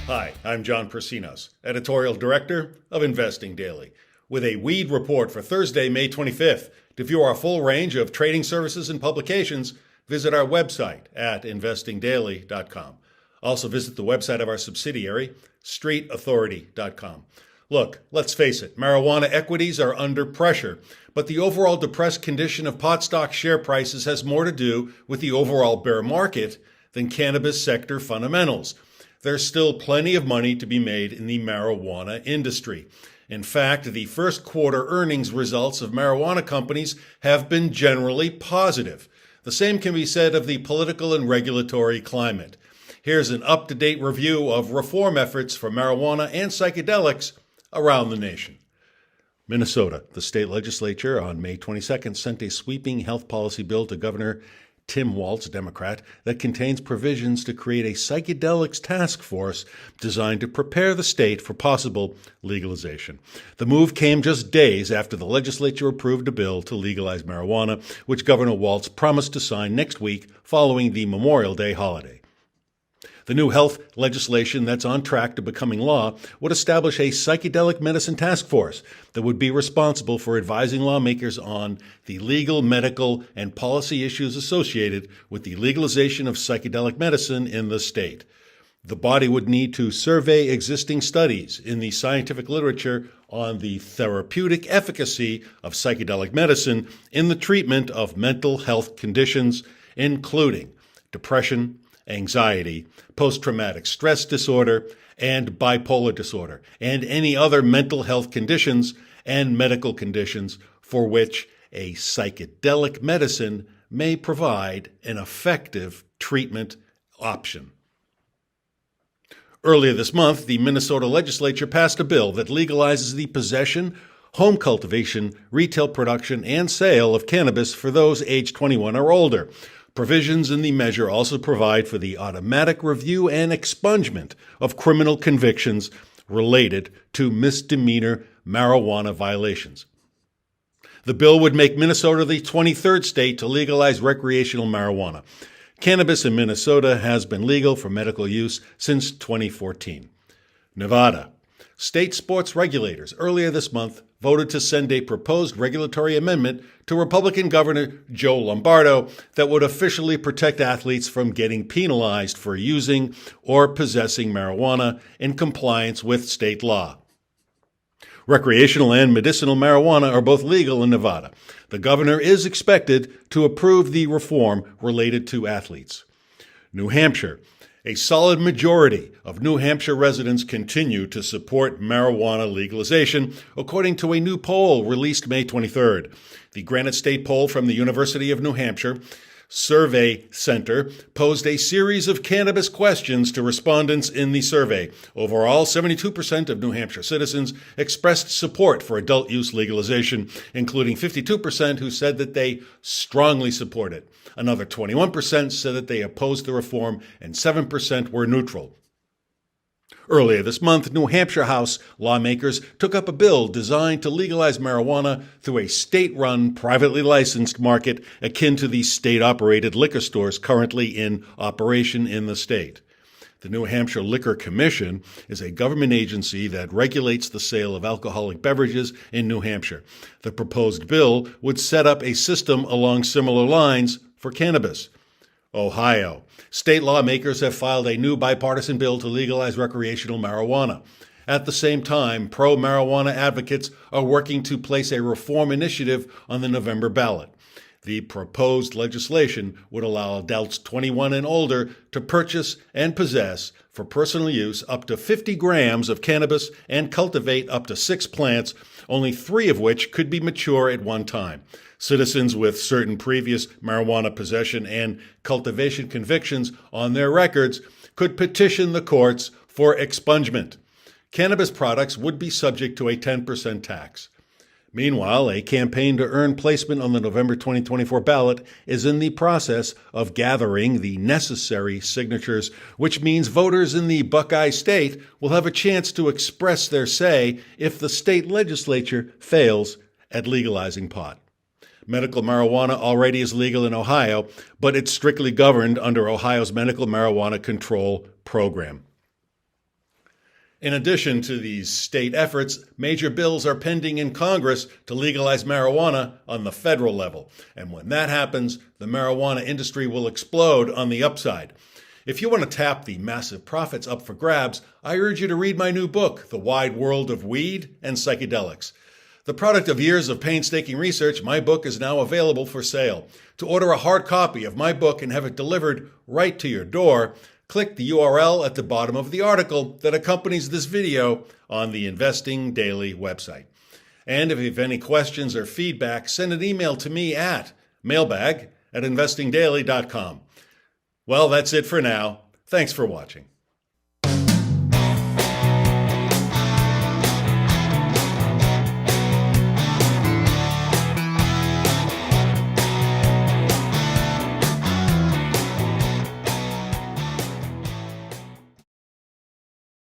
Hi, I'm John Persinos, Editorial Director of Investing Daily, with a weed report for Thursday, May 25th. To view our full range of trading services and publications, visit our website at investingdaily.com. Also visit the website of our subsidiary, streetauthority.com. Look, let's face it, marijuana equities are under pressure, but the overall depressed condition of pot stock share prices has more to do with the overall bear market than cannabis sector fundamentals. There's still plenty of money to be made in the marijuana industry. In fact, the first quarter earnings results of marijuana companies have been generally positive. The same can be said of the political and regulatory climate. Here's an up-to-date review of reform efforts for marijuana and psychedelics around the nation. Minnesota, the state legislature on May 22nd sent a sweeping health policy bill to Governor Tim Walz, Democrat, that contains provisions to create a psychedelics task force designed to prepare the state for possible legalization. The move came just days after the legislature approved a bill to legalize marijuana, which Governor Walz promised to sign next week following the Memorial Day holiday. The new health legislation that's on track to becoming law would establish a psychedelic medicine task force that would be responsible for advising lawmakers on the legal, medical, and policy issues associated with the legalization of psychedelic medicine in the state. The body would need to survey existing studies in the scientific literature on the therapeutic efficacy of psychedelic medicine in the treatment of mental health conditions, including depression, anxiety, post-traumatic stress disorder, and bipolar disorder, and any other mental health conditions and medical conditions for which a psychedelic medicine may provide an effective treatment option. Earlier this month, the Minnesota legislature passed a bill that legalizes the possession, home cultivation, retail production, and sale of cannabis for those aged 21 or older. Provisions in the measure also provide for the automatic review and expungement of criminal convictions related to misdemeanor marijuana violations. The bill would make Minnesota the 23rd state to legalize recreational marijuana. Cannabis in Minnesota has been legal for medical use since 2014. Nevada. State sports regulators earlier this month voted to send a proposed regulatory amendment to Republican Governor Joe Lombardo that would officially protect athletes from getting penalized for using or possessing marijuana in compliance with state law. Recreational and medicinal marijuana are both legal in Nevada. The governor is expected to approve the reform related to athletes. New Hampshire. A solid majority of New Hampshire residents continue to support marijuana legalization, according to a new poll released May 23rd. The Granite State poll from the University of New Hampshire Survey Center posed a series of cannabis questions to respondents in the survey. Overall, 72% of New Hampshire citizens expressed support for adult use legalization, including 52% who said that they strongly support it. Another 21% said that they opposed the reform, and 7% were neutral. Earlier this month, New Hampshire House lawmakers took up a bill designed to legalize marijuana through a state-run, privately licensed market akin to the state-operated liquor stores currently in operation in the state. The New Hampshire Liquor Commission is a government agency that regulates the sale of alcoholic beverages in New Hampshire. The proposed bill would set up a system along similar lines for cannabis. Ohio. State lawmakers have filed a new bipartisan bill to legalize recreational marijuana. At the same time, pro-marijuana advocates are working to place a reform initiative on the November ballot. The proposed legislation would allow adults 21 and older to purchase and possess for personal use up to 50 grams of cannabis and cultivate up to 6 plants, only 3 of which could be mature at one time. Citizens with certain previous marijuana possession and cultivation convictions on their records could petition the courts for expungement. Cannabis products would be subject to a 10% tax. Meanwhile, a campaign to earn placement on the November 2024 ballot is in the process of gathering the necessary signatures, which means voters in the Buckeye State will have a chance to express their say if the state legislature fails at legalizing pot. Medical marijuana already is legal in Ohio, but it's strictly governed under Ohio's Medical Marijuana Control Program. In addition to these state efforts, major bills are pending in Congress to legalize marijuana on the federal level. And when that happens, the marijuana industry will explode on the upside. If you want to tap the massive profits up for grabs, I urge you to read my new book, The Wide World of Weed and Psychedelics. The product of years of painstaking research, my book is now available for sale. To order a hard copy of my book and have it delivered right to your door, click the URL at the bottom of the article that accompanies this video on the Investing Daily website. And if you have any questions or feedback, send an email to me at mailbag@investingdaily.com. Well, that's it for now. Thanks for watching.